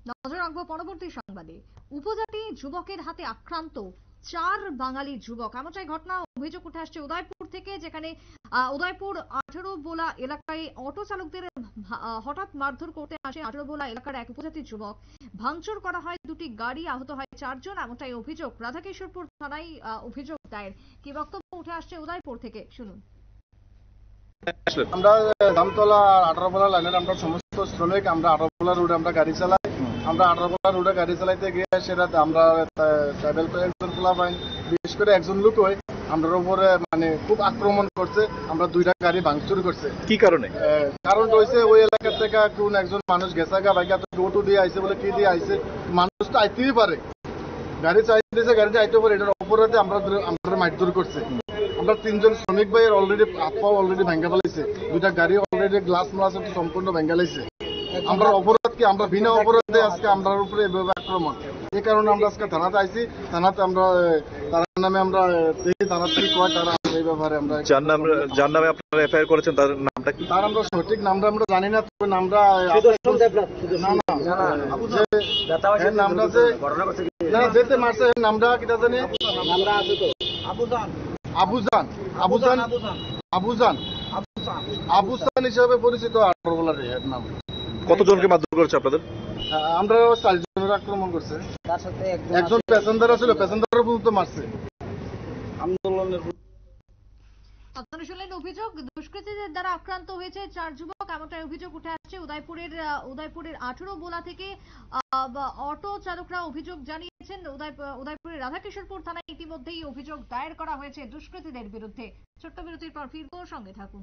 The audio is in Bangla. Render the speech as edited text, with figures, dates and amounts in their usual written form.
নজর রাখবো পরবর্তী সংবাদে। উপজাতি যুবকের হাতে আক্রান্ত 4 বাঙালি যুবক, এমনটাই ঘটনা অভিযোগ উঠে আসছে উদয়পুর থেকে, যেখানে উদয়পুর 18 বোলা এলাকায় অটো চালকদের হঠাৎ মারধর করতে আসে 18 বোলা এলাকার এক উপজাতি যুবক। ভাঙচুর করা হয় দুটি গাড়ি, আহত হয় 4 জন, এমনটাই অভিযোগ। রাধাকিশোরপুর থানায় অভিযোগ দায়ের। কি বক্তব্য উঠে আসছে উদয়পুর থেকে, শুনুন। আমরা জামতলা 18 বোলা লাইনের আমরা সমস্ত শ্রমিক, আমরা 18 বোলা রোডে আমরা গাড়ি চালাই। আমরা 18 বোলা রোডে গাড়ি চালাইতে গিয়ে সেটা আমরা ট্রাভেল একজন পোলাপাইন, বিশেষ করে একজন লোক হয় আমরার উপরে মানে খুব আক্রমণ করছে। আমরা 2টা গাড়ি ভাঙচুর করছে। কি কারণে? কারণ রয়েছে ওই এলাকা থেকে কোন একজন মানুষ গেছাগা বাইকা টোটো দিয়ে আইছে বলে কি দিয়ে আইছে, মানুষ তো আইতেই পারে, গাড়ি চাইতেছে, গাড়ি আইতে পারে, এটার অপরাধে আমরা মারধর করছে। আমরা 3 জন শ্রমিক ভাইয়ের অলরেডি আপাও অলরেডি ভেঙ্গা ফেলাইছে, 2টা গাড়ি অলরেডি গ্লাস মাস সম্পূর্ণ ভেঙ্গা লাইছে। আমরা অপরাধ কি, আমরা বিনা অপরাধে আজকে আমরার উপরে এভাবে আক্রমণ, এই কারণে আমরা আজকে থানাতে আইছি। থানাতে আমরা তার নামে আমরা থানা কি কয় তারা এই ব্যাপারে আমরা যার নামে আপনারা এফআইআর করেছেন তার নামটা কি? তার আমরা সঠিক নামটা আমরা জানি না, তবে নামটা নামটা যে যেতে মারছে নামটা কিটা জানি, আবুজান হিসাবে পরিচিত 18 বোলার এর নাম। কতজনকে মারধর করেছে আপনাদের? আমরা 4 জনের আক্রমণ করছে, তার সাথে একজন প্যাসেঞ্জার ছিল, প্যাসেঞ্জারও পর্যন্ত মারছে। আন্দোলনের আপনারা শুনলেন অভিযোগ, দুষ্কৃতীদের দ্বারা আক্রান্ত হয়েছে 4 যুবক, এমনটাই অভিযোগ উঠে আসছে উদয়পুরের 18 বোলা থেকে। অটো চালকরা অভিযোগ জানিয়েছেন উদয়পুরের রাধাকিশোরপুর থানায় ইতিমধ্যেই অভিযোগ দায়ের করা হয়েছে দুষ্কৃতীদের বিরুদ্ধে। ছোট্ট বিরতির পর ফিরবো, সঙ্গে থাকুন।